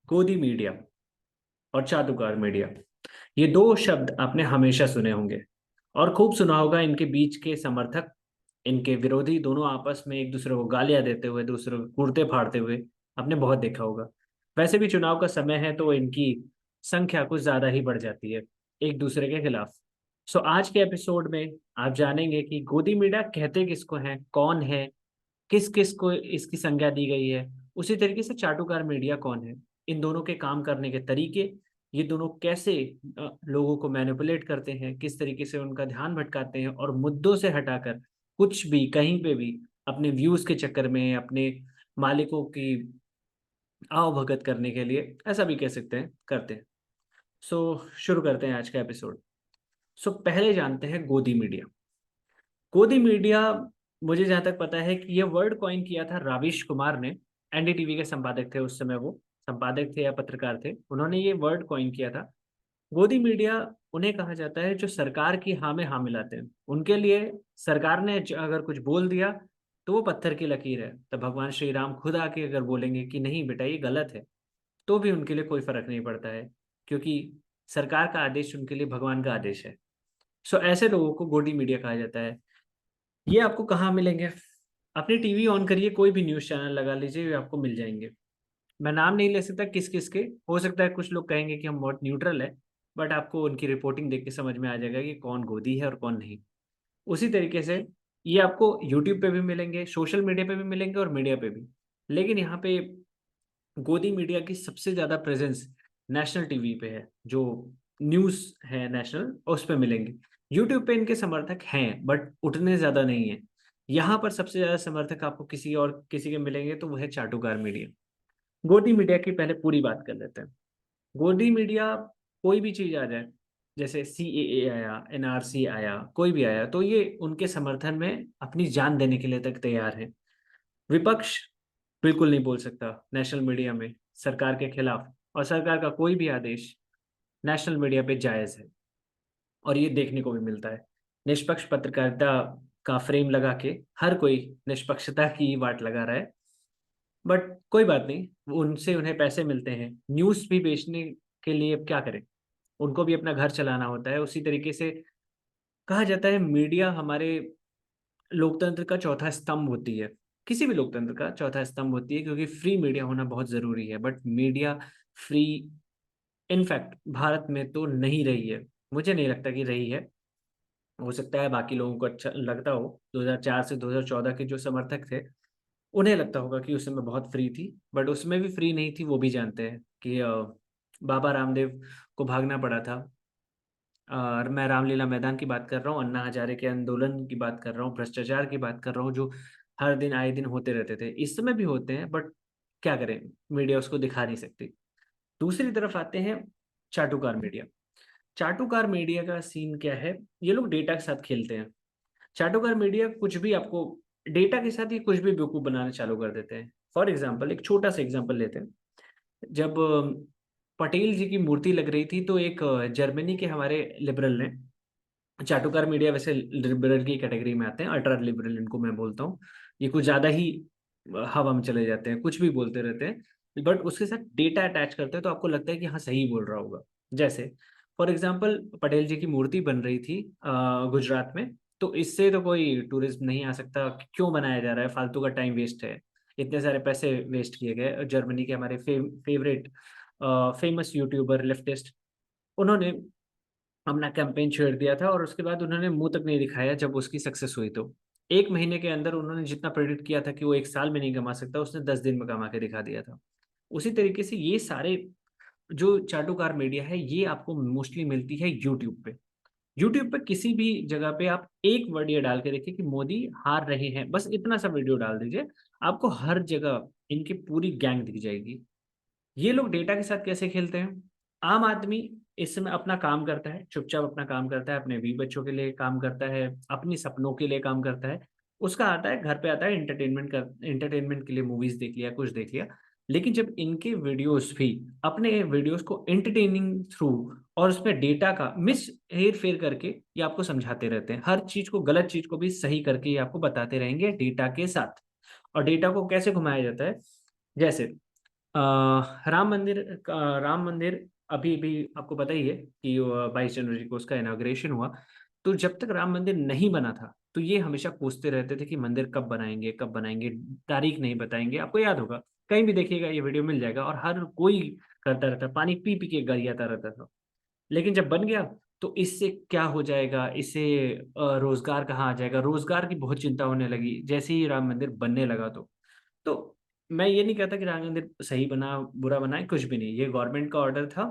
गोदी मीडिया और चाटुकार मीडिया, ये दो शब्द आपने हमेशा सुने होंगे और खूब सुना होगा। इनके बीच के समर्थक, इनके विरोधी दोनों आपस में एक दूसरे को गालियां देते हुए, दूसरे को कूटते फाड़ते हुए आपने बहुत देखा होगा। वैसे भी चुनाव का समय है तो इनकी संख्या कुछ ज्यादा ही बढ़ जाती है एक दूसरे के खिलाफ। सो आज के एपिसोड में आप जानेंगे कि गोदी मीडिया कहते किसको है, कौन है, किस किस को इसकी संज्ञा दी गई है। उसी तरीके से चाटुकार मीडिया कौन है, इन दोनों के काम करने के तरीके, ये दोनों कैसे लोगों को मैनिपुलेट करते हैं, किस तरीके से उनका ध्यान भटकाते हैं और मुद्दों से हटाकर कुछ भी कहीं पे भी अपने व्यूज के चक्कर में अपने मालिकों की आवभगत करने के लिए, ऐसा भी कह सकते हैं, करते हैं। सो शुरू करते हैं आज का एपिसोड। सो पहले जानते हैं गोदी मीडिया। गोदी मीडिया, मुझे जहां तक पता है कि ये वर्ड कॉइन किया था राविश कुमार ने। एनडीटीवी के संपादक थे उस समय, वो संपादक थे या पत्रकार थे, उन्होंने ये वर्ड कॉइन किया था। गोदी मीडिया उन्हें कहा जाता है जो सरकार की हाँ में हाँ मिलाते हैं। उनके लिए सरकार ने अगर कुछ बोल दिया तो वो पत्थर की लकीर है। तो भगवान श्री राम खुद आके अगर बोलेंगे कि नहीं बेटा ये गलत है, तो भी उनके लिए कोई फर्क नहीं पड़ता है, क्योंकि सरकार का आदेश उनके लिए भगवान का आदेश है। सो ऐसे लोगों को गोदी मीडिया कहा जाता है। ये आपको कहाँ मिलेंगे? अपनी टीवी ऑन करिए, कोई भी न्यूज़ चैनल लगा लीजिए, ये आपको मिल जाएंगे। मैं नाम नहीं ले सकता किस किस के, हो सकता है कुछ लोग कहेंगे कि हम बहुत न्यूट्रल है, बट आपको उनकी रिपोर्टिंग देख के समझ में आ जाएगा कि कौन गोदी है और कौन नहीं। उसी तरीके से ये आपको यूट्यूब पे भी मिलेंगे, सोशल मीडिया पे भी मिलेंगे और मीडिया पे भी। लेकिन यहाँ पे गोदी मीडिया की सबसे ज़्यादा प्रेजेंस नेशनल टीवी पे है, जो न्यूज़ है नेशनल, उस पे मिलेंगे। यूट्यूब पे इनके समर्थक हैं बट उतने ज़्यादा नहीं है। यहाँ पर सबसे ज़्यादा समर्थक आपको किसी और किसी के मिलेंगे तो वो है चाटुकार मीडिया। गोदी मीडिया की पहले पूरी बात कर लेते हैं। गोदी मीडिया, कोई भी चीज़ आ जाए, जैसे CAA आया, NRC आया, कोई भी आया, तो ये उनके समर्थन में अपनी जान देने के लिए तक तैयार है। विपक्ष बिल्कुल नहीं बोल सकता नेशनल मीडिया में सरकार के खिलाफ, और सरकार का कोई भी आदेश नेशनल मीडिया पे जायज़ है। और ये देखने को भी मिलता है। निष्पक्ष पत्रकारिता का फ्रेम लगा के हर कोई निष्पक्षता की वाट लगा रहा है, बट कोई बात नहीं, उनसे उन्हें पैसे मिलते हैं न्यूज़ भी बेचने के लिए। अब क्या करें, उनको भी अपना घर चलाना होता है। उसी तरीके से कहा जाता है मीडिया हमारे लोकतंत्र का चौथा स्तंभ होती है। किसी भी लोकतंत्र का चौथा स्तंभ होती है, क्योंकि फ्री मीडिया होना बहुत जरूरी है। But media free in fact Bharat में तो नहीं रही है, मुझे नहीं लगता कि रही है। हो सकता है बाकी लोगों को अच्छा लगता हो। 2004 से 2014 के जो समर्थक थे उन्हें लगता होगा कि उस समय बहुत फ्री थी, बट उसमें भी फ्री नहीं थी, वो भी जानते हैं कि बाबा रामदेव को भागना पड़ा था। और मैं रामलीला मैदान की बात कर रहा हूँ, अन्ना हजारे के आंदोलन की बात कर रहा हूँ, भ्रष्टाचार की बात कर रहा हूँ, जो हर दिन आए दिन होते रहते थे, इस समय भी होते हैं, बट क्या करें, मीडिया उसको दिखा नहीं सकती। दूसरी तरफ आते हैं चाटुकार मीडिया। चाटुकार मीडिया का सीन क्या है? ये लोग डेटा के साथ खेलते हैं। चाटुकार मीडिया कुछ भी आपको, डेटा के साथ ही कुछ भी बेवकूफ बनाना चालू कर देते हैं। फॉर एग्जाम्पल, एक छोटा सा एग्जाम्पल लेते हैं। जब पटेल जी की मूर्ति लग रही थी तो एक जर्मनी के हमारे लिबरल ने, चाटुकार मीडिया वैसे लिबरल की कैटेगरी में आते हैं, अल्ट्रा लिबरल इनको मैं बोलता हूँ, ये कुछ ज्यादा ही हवा में चले जाते हैं, कुछ भी बोलते रहते हैं, बट उसके साथ डेटा अटैच करते हैं तो आपको लगता है कि हाँ सही बोल रहा होगा। जैसे फॉर एग्जाम्पल, पटेल जी की मूर्ति बन रही थी गुजरात में, तो इससे तो कोई टूरिस्ट नहीं आ सकता, क्यों बनाया जा रहा है, फालतू का टाइम वेस्ट है, इतने सारे पैसे वेस्ट किए गए। जर्मनी के हमारे फेवरेट फेमस यूट्यूबर लेफ्टिस्ट, उन्होंने अपना कैंपेन छेड़ दिया था और उसके बाद उन्होंने मुंह तक नहीं दिखाया जब उसकी सक्सेस हुई तो। एक महीने के अंदर उन्होंने जितना प्रेडिक्ट किया था कि वो एक साल में नहीं कमा सकता, उसने 10 दिन में कमा के दिखा दिया था। उसी तरीके से ये सारे जो चाटुकार मीडिया है ये आपको मोस्टली मिलती है यूट्यूब पे। यूट्यूब पे किसी भी जगह पे आप एक वर्ड ये डाल के देखिए कि मोदी हार रहे हैं, बस इतना सा वीडियो डाल दीजिए, आपको हर जगह इनकी पूरी गैंग दिख जाएगी। ये लोग डेटा के साथ कैसे खेलते हैं? आम आदमी इस समय अपना काम करता है, चुपचाप अपना काम करता है, अपने 20 बच्चों के लिए काम करता है, अपनी सपनों के लिए काम करता है। उसका आता है घर पे, आता है एंटरटेनमेंट के लिए मूवीज देख लिया, कुछ देख लिया। लेकिन जब इनके वीडियोस भी अपने वीडियोस को एंटरटेनिंग थ्रू और उसमें डेटा का मिस हेर फेर करके ये आपको समझाते रहते हैं, हर चीज को, गलत चीज को भी सही करके ये आपको बताते रहेंगे डेटा के साथ। और डेटा को कैसे घुमाया जाता है? जैसे राम मंदिर अभी भी आपको पता ही है कि 22 जनवरी को उसका इनाग्रेशन हुआ। तो जब तक राम मंदिर नहीं बना था तो ये हमेशा पूछते रहते थे कि मंदिर कब बनाएंगे, कब बनाएंगे, तारीख नहीं बताएंगे। आपको याद होगा, कहीं भी देखिएगा ये वीडियो मिल जाएगा, और हर कोई करता रहता, पानी पी पी के गरियाता रहता था। लेकिन जब बन गया तो इससे क्या हो जाएगा, इससे रोजगार कहाँ आ जाएगा, रोजगार की बहुत चिंता होने लगी जैसे ही राम मंदिर बनने लगा। तो मैं ये नहीं कहता कि राम मंदिर सही बना बुरा बना है, कुछ भी नहीं, ये गवर्नमेंट का ऑर्डर था।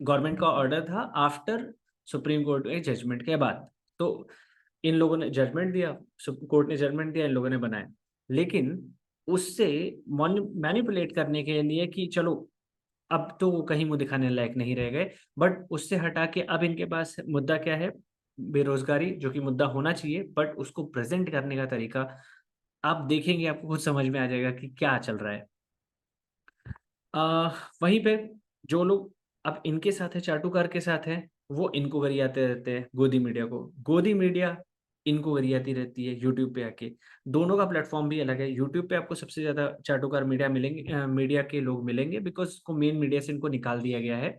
गवर्नमेंट का ऑर्डर था आफ्टर सुप्रीम कोर्ट के जजमेंट के बाद। तो इन लोगों ने जजमेंट दिया, सुप्रीम कोर्ट ने जजमेंट दिया, इन लोगों ने बनाया। लेकिन उससे मैनिपुलेट करने के लिए कि चलो अब तो वो कहीं मुंह दिखाने लायक नहीं रह गए, बट उससे हटा के अब इनके पास मुद्दा क्या है, बेरोजगारी, जो कि मुद्दा होना चाहिए, बट उसको प्रेजेंट करने का तरीका आप देखेंगे, आपको खुद समझ में आ जाएगा कि क्या चल रहा है। वहीं पे जो लोग अब इनके साथ है, चाटुकार के साथ है, वो इनको गरियाते रहते हैं, गोदी मीडिया को। गोदी मीडिया इनको गरियाती रहती है यूट्यूब पे आके। दोनों का प्लेटफॉर्म भी अलग है। यूट्यूब पे आपको सबसे ज्यादा चाटुकार मीडिया मिलेंगे, मीडिया के लोग मिलेंगे, बिकॉज उसको मेन मीडिया से इनको निकाल दिया गया है।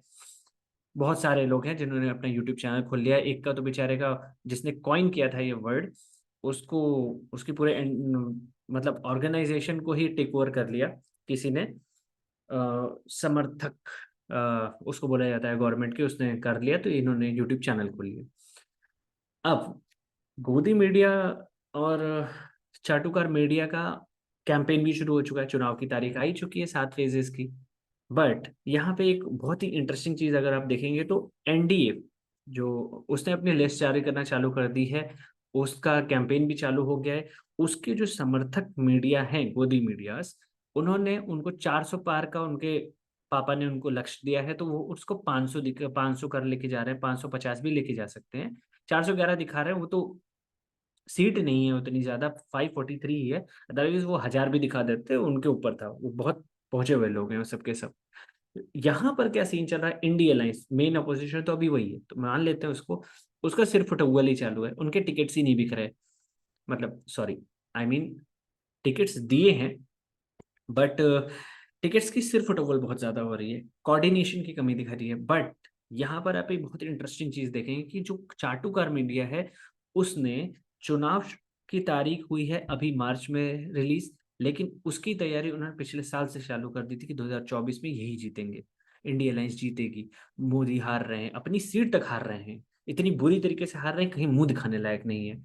बहुत सारे लोग हैं जिन्होंने अपना यूट्यूब चैनल खोल लिया है। एक का तो बेचारे का, जिसने कॉइन किया था ये वर्ड, उसको, उसकी पूरे मतलब ऑर्गेनाइजेशन को ही टेक ओवर कर लिया किसी ने, समर्थक उसको बोला जाता है गवर्नमेंट के, उसने कर लिया, तो इन्होंने यूट्यूब चैनल खोल लिया। अब गोदी मीडिया और चाटुकार मीडिया का कैंपेन भी शुरू हो चुका है, चुनाव की तारीख आई चुकी है 7 फेजेस की। बट यहाँ पे एक बहुत ही इंटरेस्टिंग चीज अगर आप देखेंगे तो एनडीए, जो उसने अपनी लिस्ट जारी करना चालू कर दी है, उसका कैंपेन भी चालू हो गया है। उसके जो समर्थक मीडिया हैं, गोदी मीडियाज, उन्होंने उनको 400 पार का, उनके पापा ने उनको लक्ष्य दिया है, तो वो उसको 500 500 कर लेके जा रहे हैं, 550 भी लेके जा सकते हैं। 411 दिखा रहे हैं, वो तो सीट नहीं है उतनी ज्यादा, 543 ही है। अदरवाइज वो 1000 भी दिखा देते, उनके ऊपर था, वो बहुत पहुंचे हुए लोग हैं वो सबके सब। यहाँ पर क्या सीन चल रहा है, इंडिया अलायंस मेन अपोजिशन तो अभी वही है, तो मान लेते हैं उसको, उसका सिर्फ टव्वल ही चालू है, उनके टिकट्स ही नहीं बिक रहे। मतलब सॉरी, आई मीन टिकट्स दिए हैं, बट टिकट्स की सिर्फ टोवल बहुत ज्यादा हो रही है, कोऑर्डिनेशन की कमी दिख रही है। बट यहाँ पर आप एक बहुत इंटरेस्टिंग चीज देखेंगे कि जो चाटुकार मीडिया है, उसने चुनाव की तारीख हुई है अभी मार्च में रिलीज, लेकिन उसकी तैयारी उन्होंने पिछले साल से चालू कर दी थी कि 2024 में यही जीतेंगे, इंडिया अलायंस जीतेगी। मोदी हार रहे हैं, अपनी सीट तक हार रहे हैं, इतनी बुरी तरीके से हार रहे हैं, कहीं मुंह दिखाने लायक नहीं है।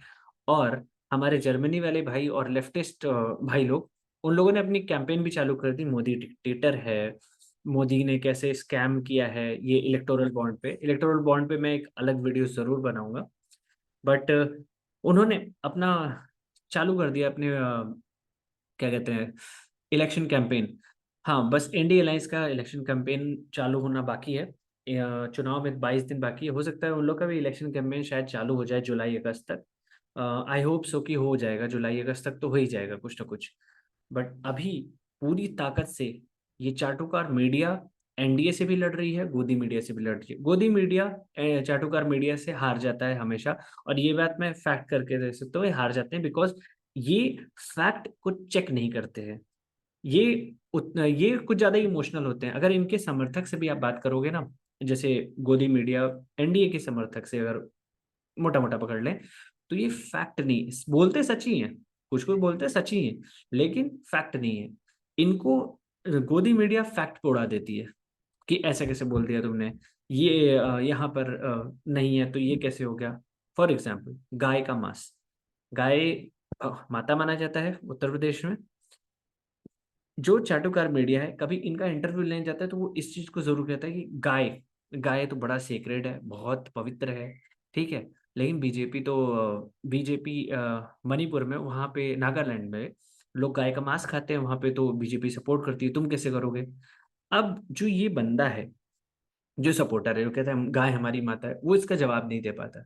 और हमारे जर्मनी वाले भाई और लेफ्टिस्ट भाई लोग, उन लोगों ने अपनी कैंपेन भी चालू कर दी, मोदी डिक्टेटर है, मोदी ने कैसे स्कैम किया है ये इलेक्टोरल बॉन्ड पे। इलेक्टोरल बॉन्ड पे मैं एक अलग वीडियो जरूर बनाऊंगा। बट उन्होंने अपना चालू कर दिया अपने क्या कहते हैं, इलेक्शन कैंपेन। हाँ, बस इंडिया अलायंस का इलेक्शन कैंपेन चालू होना बाकी है। चुनाव में 22 दिन बाकी है, हो सकता है उन लोग का भी इलेक्शन कैंपेन शायद चालू हो जाए जुलाई अगस्त तक। आई होप सो कि हो जाएगा, जुलाई अगस्त तक तो हो ही जाएगा कुछ ना कुछ। बट अभी पूरी ताकत से ये चाटुकार मीडिया एनडीए से भी लड़ रही है, गोदी मीडिया से भी लड़ रही है। गोदी मीडिया चाटुकार मीडिया से हार जाता है हमेशा, और ये बात मैं फैक्ट करके दे सकता हूँ, ये हार जाते हैं बिकॉज ये फैक्ट को चेक नहीं करते हैं। ये उतना, ये कुछ ज्यादा इमोशनल होते हैं। अगर इनके समर्थक से भी आप बात करोगे ना, जैसे गोदी मीडिया एनडीए के समर्थक से अगर मोटा मोटा पकड़ लें, तो ये फैक्ट नहीं बोलते, सच ही है, कुछ कुछ बोलते सच ही है, लेकिन फैक्ट नहीं है। इनको गोदी मीडिया फैक्ट पे उड़ा देती है कि ऐसा कैसे बोल दिया तुमने, ये यहाँ पर नहीं है तो ये कैसे हो गया। फॉर एग्जाम्पल, गाय का मांस, गाय माता माना जाता है उत्तर प्रदेश में। जो चाटुकार मीडिया है, कभी इनका इंटरव्यू लेने जाता है तो वो इस चीज को जरूर कहता है कि गाय, गाय तो बड़ा सेक्रेड है, बहुत पवित्र है, ठीक है। लेकिन बीजेपी तो, बीजेपी मणिपुर में, वहां पे नागालैंड में लोग गाय का मांस खाते हैं, वहां पे तो बीजेपी सपोर्ट करती है, तुम कैसे करोगे। अब जो ये बंदा है, जो सपोर्टर है, वो कहता है गाय हमारी माता है, वो इसका जवाब नहीं दे पाता।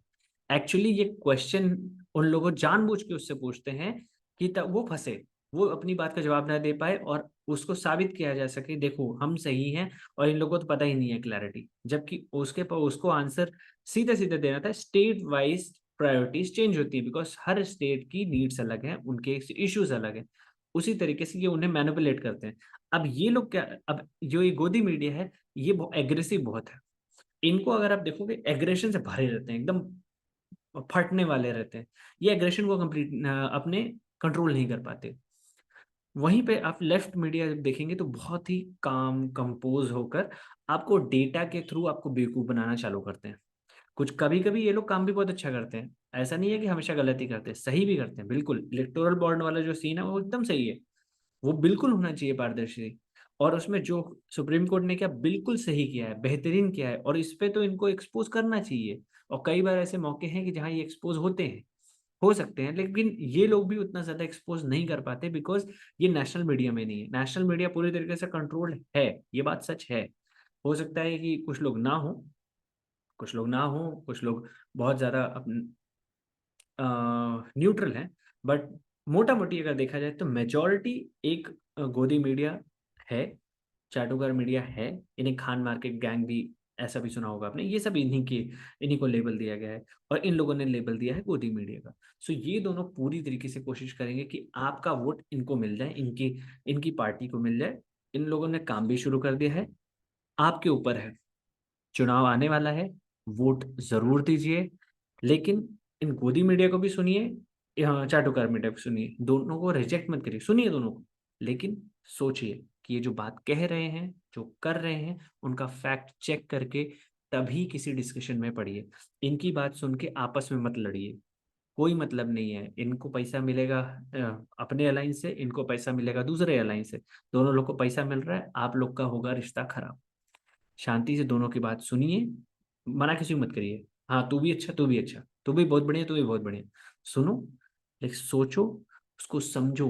एक्चुअली ये क्वेश्चन उन लोगों जानबूझ के उससे पूछते हैं कि तब वो फंसे, वो अपनी बात का जवाब ना दे पाए, और उसको साबित किया जा सके देखो हम सही हैं, और इन लोगों को तो पता ही नहीं है क्लैरिटी, जबकि उसके पर उसको आंसर सीधे सीधे देना था। स्टेट वाइज प्रायोरिटीज चेंज होती है, बिकॉज हर स्टेट की नीड्स अलग हैं, उनके इश्यूज अलग हैं। उसी तरीके से ये उन्हें मैनिपुलेट करते हैं। अब ये लोग क्या, अब जो ये गोदी मीडिया है ये बहुत एग्रेसिव बहुत है। इनको अगर आप देखोगे एग्रेशन से भरे रहते हैं, एकदम फटने वाले रहते हैं। ये एग्रेशन को कंप्लीट अपने कंट्रोल नहीं कर पाते। वहीं पे आप लेफ्ट मीडिया देखेंगे तो बहुत ही काम कंपोज होकर आपको डेटा के थ्रू आपको बेवकूफ बनाना चालू करते हैं। कुछ कभी कभी ये लोग काम भी बहुत अच्छा करते हैं, ऐसा नहीं है कि हमेशा गलती करते हैं, सही भी करते हैं बिल्कुल। इलेक्टोरल बॉन्ड वाला जो सीन है वो एकदम सही है, वो बिल्कुल होना चाहिए पारदर्शी। और उसमें जो सुप्रीम कोर्ट ने किया बिल्कुल सही किया है, बेहतरीन किया है, और इस पे तो इनको एक्सपोज करना चाहिए। और कई बार ऐसे मौके हैं कि जहाँ ये एक्सपोज होते हैं, हो सकते हैं, लेकिन ये लोग भी उतना ज्यादा एक्सपोज नहीं कर पाते बिकॉज ये नेशनल मीडिया में नहीं है। नेशनल मीडिया पूरी तरीके से कंट्रोल है, ये बात सच है। हो सकता है कि कुछ लोग ना हो, कुछ लोग ना हो, कुछ लोग बहुत ज्यादा न्यूट्रल हैं, बट मोटा मोटी अगर देखा जाए तो मेजोरिटी एक गोदी मीडिया है, चाटुकार मीडिया है। इन्हें खान मार्केट गैंग भी, ऐसा भी सुना होगा आपने, ये सब इन्हीं को लेबल दिया गया है, और इन लोगों ने लेबल दिया है गोदी मीडिया का। सो ये दोनों पूरी तरीके से कोशिश करेंगे कि आपका वोट इनको मिल जाए, इनकी इनकी पार्टी को मिल जाए। इन लोगों ने काम भी शुरू कर दिया है। आपके ऊपर है, चुनाव आने वाला है, वोट जरूर दीजिए, लेकिन इन गोदी मीडिया को भी सुनिए, यहाँ चाटुकार मीडिया को सुनिए, दोनों को रिजेक्ट मत करिए, सुनिए दोनों को, लेकिन सोचिए कि ये जो बात कह रहे हैं, जो कर रहे हैं, उनका फैक्ट चेक करके तभी किसी डिस्कशन में पढ़िए। इनकी बात सुन के आपस में मत लड़िए, कोई मतलब नहीं है। इनको पैसा मिलेगा अपने अलाइन से, इनको पैसा मिलेगा दूसरे अलाइन से, दोनों लोग को पैसा मिल रहा है, आप लोग का होगा रिश्ता खराब। शांति से दोनों की बात सुनिए, मना किसी को मत करिए। हाँ तू भी अच्छा, तू भी अच्छा, तू भी बहुत बढ़िया, तू भी बहुत बढ़िया, सुनो, लेकिन सोचो, उसको समझो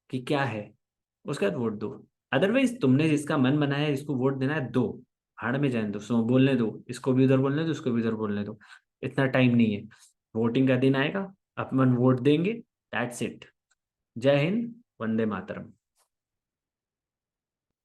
कि क्या है, उसके बाद वोट दो। अदरवाइज तुमने जिसका मन बनाया है, जिसको वोट देना है दो, भाड़ में जाने दो, सो बोलने दो, इसको भी उधर बोलने दो, इसको भी उधर बोलने दो। इतना टाइम नहीं है, वोटिंग का दिन आएगा, अपन वोट देंगे, दैट्स इट। जय हिंद, वंदे मातरम।